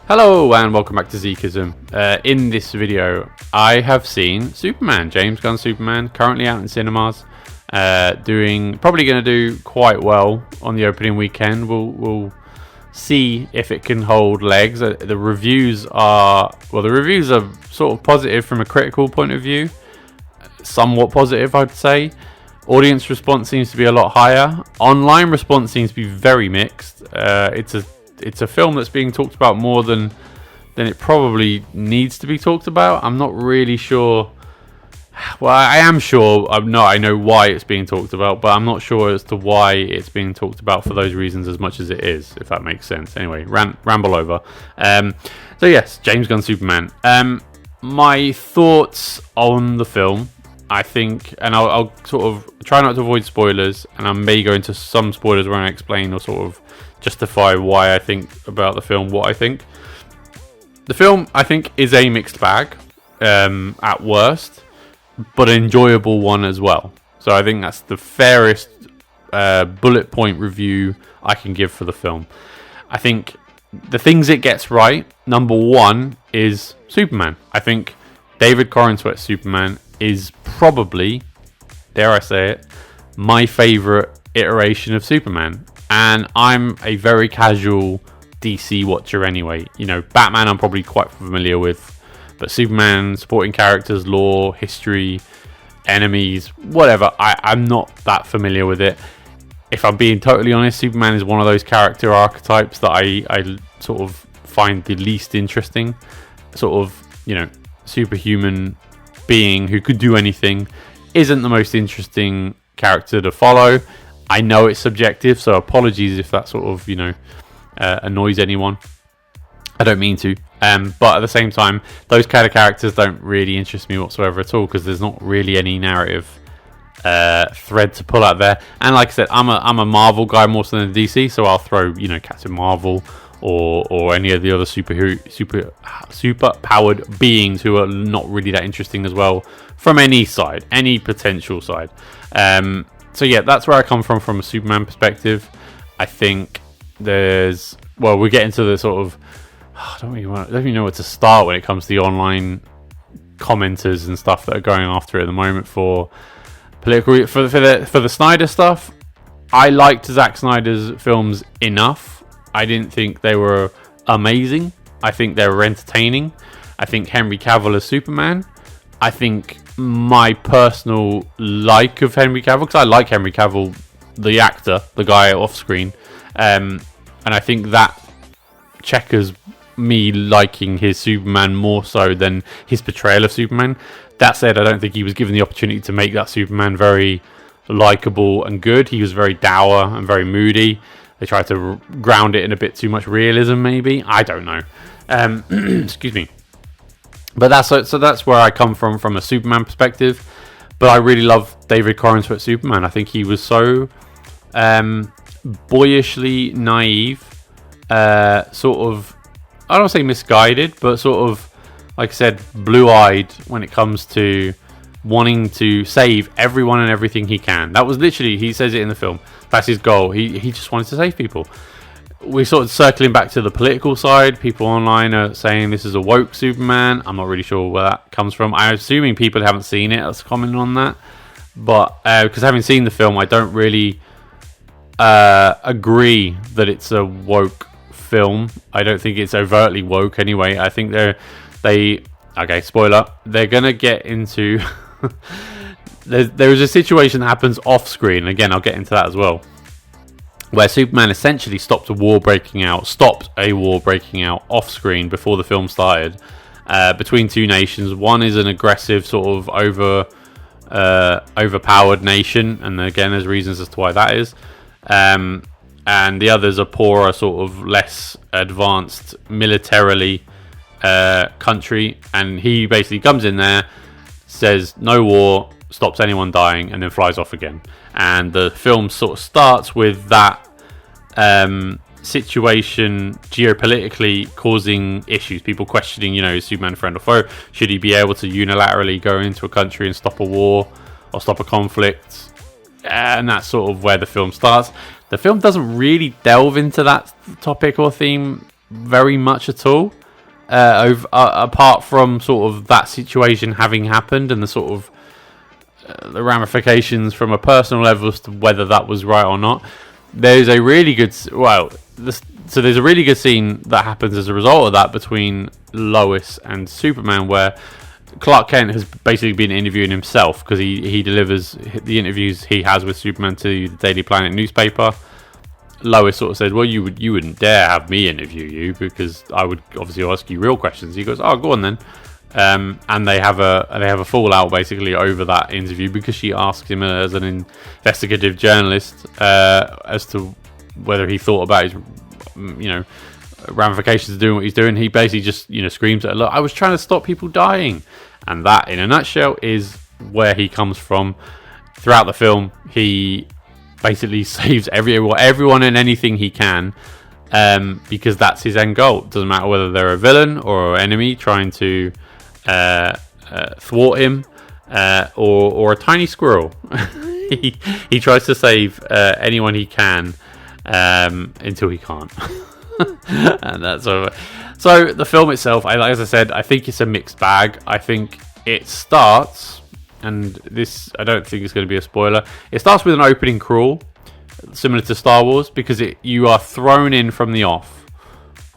Hello and welcome back to Zekism. In this video, I have seen Superman, James Gunn Superman, currently out in cinemas, probably going to do quite well on the opening weekend. We'll see if it can hold legs. The reviews are sort of positive from a critical point of view, somewhat positive, I'd say. Audience response seems to be a lot higher. Online response seems to be very mixed. It's a film that's being talked about more than it probably needs to be talked about. I'm not really sure. Well, I am sure. I know why it's being talked about, but I'm not sure as to why it's being talked about for those reasons as much as it is, if that makes sense. Anyway, ramble over. So yes, James Gunn Superman. My thoughts on the film, I think, and I'll sort of try not to avoid spoilers, and I may go into some spoilers when I explain or sort of justify why I think about the film, what I think. The film, I think, is a mixed bag at worst, but an enjoyable one as well. So I think that's the fairest bullet point review I can give for the film. I think the things it gets right, number one, is Superman. I think David Corenswet Superman is probably, dare I say it, my favourite iteration of Superman. And I'm a very casual DC watcher anyway. You know, Batman I'm probably quite familiar with, but Superman, supporting characters, lore, history, enemies, whatever, I'm not that familiar with it. If I'm being totally honest, Superman is one of those character archetypes that I sort of find the least interesting. Sort of, you know, superhuman being who could do anything isn't the most interesting character to follow. I know it's subjective, so apologies if that sort of, you know, annoys anyone. I don't mean to. But at the same time, those kind of characters don't really interest me whatsoever at all, because there's not really any narrative thread to pull out there. And like I said, I'm a Marvel guy more so than DC, so I'll throw, you know, Captain Marvel or any of the other super powered beings who are not really that interesting as well from any side, any potential side. So yeah, that's where I come from a Superman perspective. I think we get into the sort of, I don't even know where to start when it comes to the online commenters and stuff that are going after it at the moment for political, for the Snyder stuff. I liked Zack Snyder's films enough. I didn't think they were amazing. I think they were entertaining. I think Henry Cavill as Superman, I think my personal like of Henry Cavill, because I like Henry Cavill, the actor, the guy off screen, and I think that checkers me liking his Superman more so than his portrayal of Superman. That said, I don't think he was given the opportunity to make that Superman very likable and good. He was very dour and very moody. They tried to ground it in a bit too much realism, maybe. I don't know. Excuse me. But that's where I come from a Superman perspective. But I really love David Corenswet Superman. I think he was so boyishly naive, sort of, I don't want to say misguided, but sort of, like I said, blue-eyed when it comes to wanting to save everyone and everything he can. That was literally, he says it in the film, that's his goal. He just wanted to save people. We're sort of circling back to the political side. People online are saying this is a woke Superman. I'm not really sure where that comes from. I'm assuming people haven't seen it that's commenting on that. But because having seen the film, I don't really agree that it's a woke film. I don't think it's overtly woke anyway. I think okay, spoiler, they're going to get into... there is a situation that happens off screen. Again, I'll get into that as well, where Superman essentially stopped a war breaking out off screen before the film started, between two nations. One is an aggressive sort of overpowered nation, and again there's reasons as to why that is, and the other's a poorer, sort of less advanced militarily country, and he basically comes in there, says no war, stops anyone dying, and then flies off again. And the film sort of starts with that situation geopolitically causing issues. People questioning, you know, is Superman a friend or foe? Should he be able to unilaterally go into a country and stop a war or stop a conflict? And that's sort of where the film starts. The film doesn't really delve into that topic or theme very much at all. Apart from sort of that situation having happened and the sort of the ramifications from a personal level as to whether that was right or not. There's a really good there's a really good scene that happens as a result of that between Lois and Superman, where Clark Kent has basically been interviewing himself because he delivers the interviews he has with Superman to the Daily Planet newspaper. Lois sort of said, well, you wouldn't dare have me interview you because I would obviously ask you real questions. He goes, oh, go on then. And they have a fallout basically over that interview because she asks him as an investigative journalist as to whether he thought about his, ramifications of doing what he's doing. He basically just, screams at her, look, I was trying to stop people dying. And that, in a nutshell, is where he comes from. Throughout the film, he basically saves everyone and anything he can, because that's his end goal. It doesn't matter whether they're a villain or an enemy trying to thwart him, or a tiny squirrel. he tries to save anyone he can until he can't. And that's over. So the film itself, as I said, I think it's a mixed bag. I think it starts, and this I don't think is going to be a spoiler. It starts with an opening crawl, similar to Star Wars, because you are thrown in from the off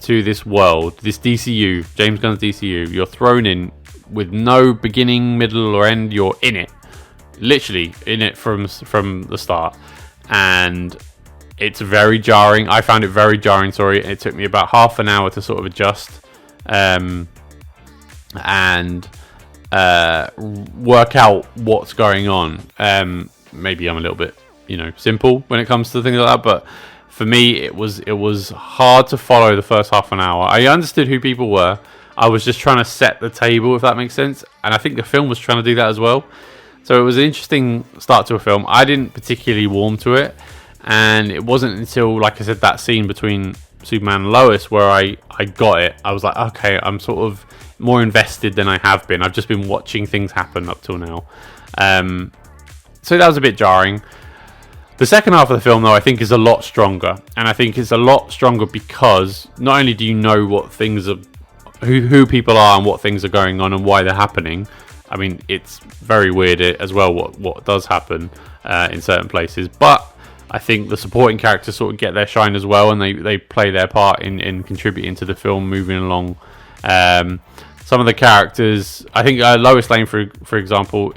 to this world, this DCU, James Gunn's DCU. You're thrown in with no beginning, middle, or end. You're in it, literally in it from the start, and it's very jarring. I found it very jarring. Sorry, it took me about half an hour to sort of adjust and work out what's going on. Maybe I'm a little bit, simple when it comes to things like that, but for me, it was hard to follow the first half an hour. I understood who people were. I was just trying to set the table, if that makes sense, and I think the film was trying to do that as well. So it was an interesting start to a film. I didn't particularly warm to it, and it wasn't until, like I said, that scene between Superman and Lois where I got it. I was like, okay, I'm sort of more invested than I have been. I've just been watching things happen up till now. So that was a bit jarring. The second half of the film, though, I think is a lot stronger. And I think it's a lot stronger because not only do you know what things are, who people are and what things are going on and why they're happening. I mean, it's very weird as well what does happen in certain places. But I think the supporting characters sort of get their shine as well, and they play their part in contributing to the film moving along. Some of the characters, I think Lois Lane, for example,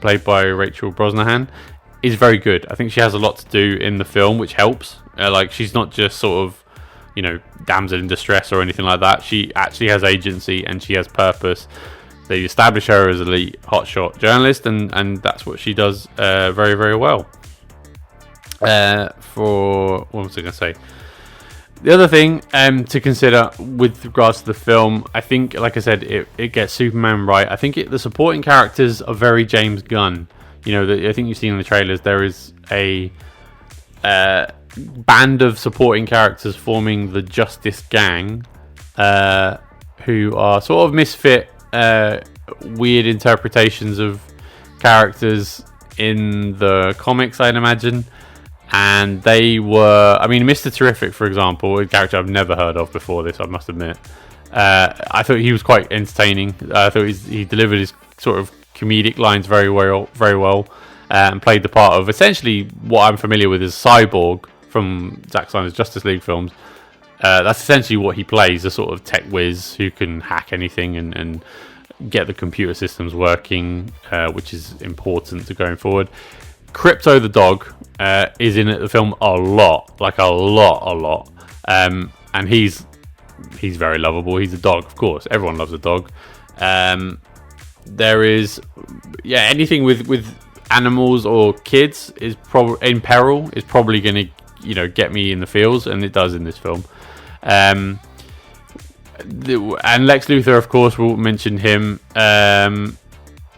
played by Rachel Brosnahan, is very good. I think she has a lot to do in the film, which helps. Like, she's not just sort of, damsel in distress or anything like that. She actually has agency and she has purpose. They establish her as a elite hotshot journalist, and that's what she does very, very well. What was I going to say? The other thing to consider with regards to the film, I think, like I said, it gets Superman right. I think the supporting characters are very James Gunn. I think you've seen in the trailers, there is a band of supporting characters forming the Justice Gang, who are sort of misfit, weird interpretations of characters in the comics, I'd imagine. And they were, Mr. Terrific, for example, a character I've never heard of before this, I must admit. I thought he was quite entertaining. I thought he delivered his sort of comedic lines very well, and played the part of essentially what I'm familiar with as Cyborg from Zack Snyder's Justice League films. That's essentially what he plays, a sort of tech whiz who can hack anything and get the computer systems working, which is important to going forward. Crypto the dog is in the film a lot, and he's very lovable. He's a dog, of course. Everyone loves a dog. There is, anything with animals or kids is probably in peril is probably going to get me in the feels, and it does in this film. And Lex Luthor, of course, we'll mention him.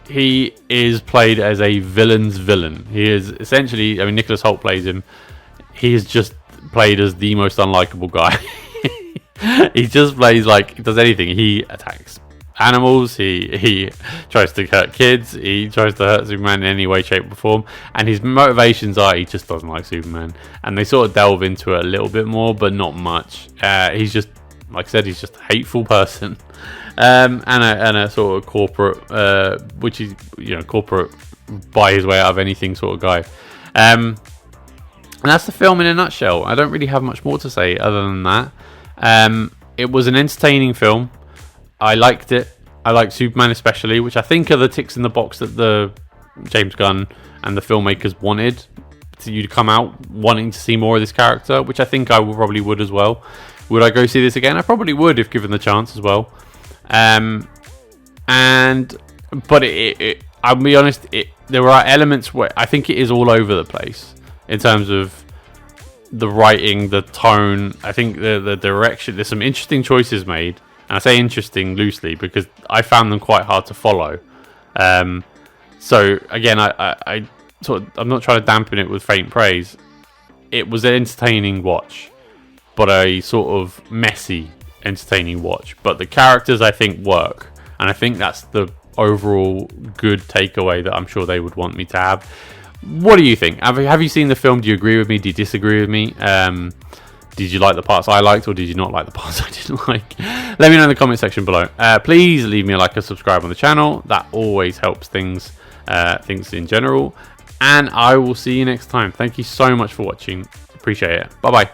He is played as a villain's villain. He is essentially, Nicholas Hoult plays him. He is just played as the most unlikable guy. He just plays like he does anything. He attacks animals. He tries to hurt kids. He tries to hurt Superman in any way, shape, or form. And his motivations are he just doesn't like Superman. And they sort of delve into it a little bit more, but not much. He's just like I said, he's just a hateful person, and a sort of corporate, which is, you know, corporate buy his way out of anything sort of guy. And that's the film in a nutshell. I don't really have much more to say other than that. It was an entertaining film. I liked it. I liked Superman especially, which I think are the ticks in the box that the James Gunn and the filmmakers wanted. To you to come out wanting to see more of this character, which I think I probably would as well. Would I go see this again? I probably would if given the chance as well. But I'll be honest, there are elements where I think it is all over the place in terms of the writing, the tone. I think the direction. There's some interesting choices made, and I say interesting loosely because I found them quite hard to follow. So again, I'm not trying to dampen it with faint praise. It was an entertaining watch, but a sort of messy, entertaining watch. But the characters, I think, work. And I think that's the overall good takeaway that I'm sure they would want me to have. What do you think? Have you seen the film? Do you agree with me? Do you disagree with me? Did you like the parts I liked, or did you not like the parts I didn't like? Let me know in the comment section below. Please leave me a like and subscribe on the channel. That always helps things in general. And I will see you next time. Thank you so much for watching. Appreciate it. Bye-bye.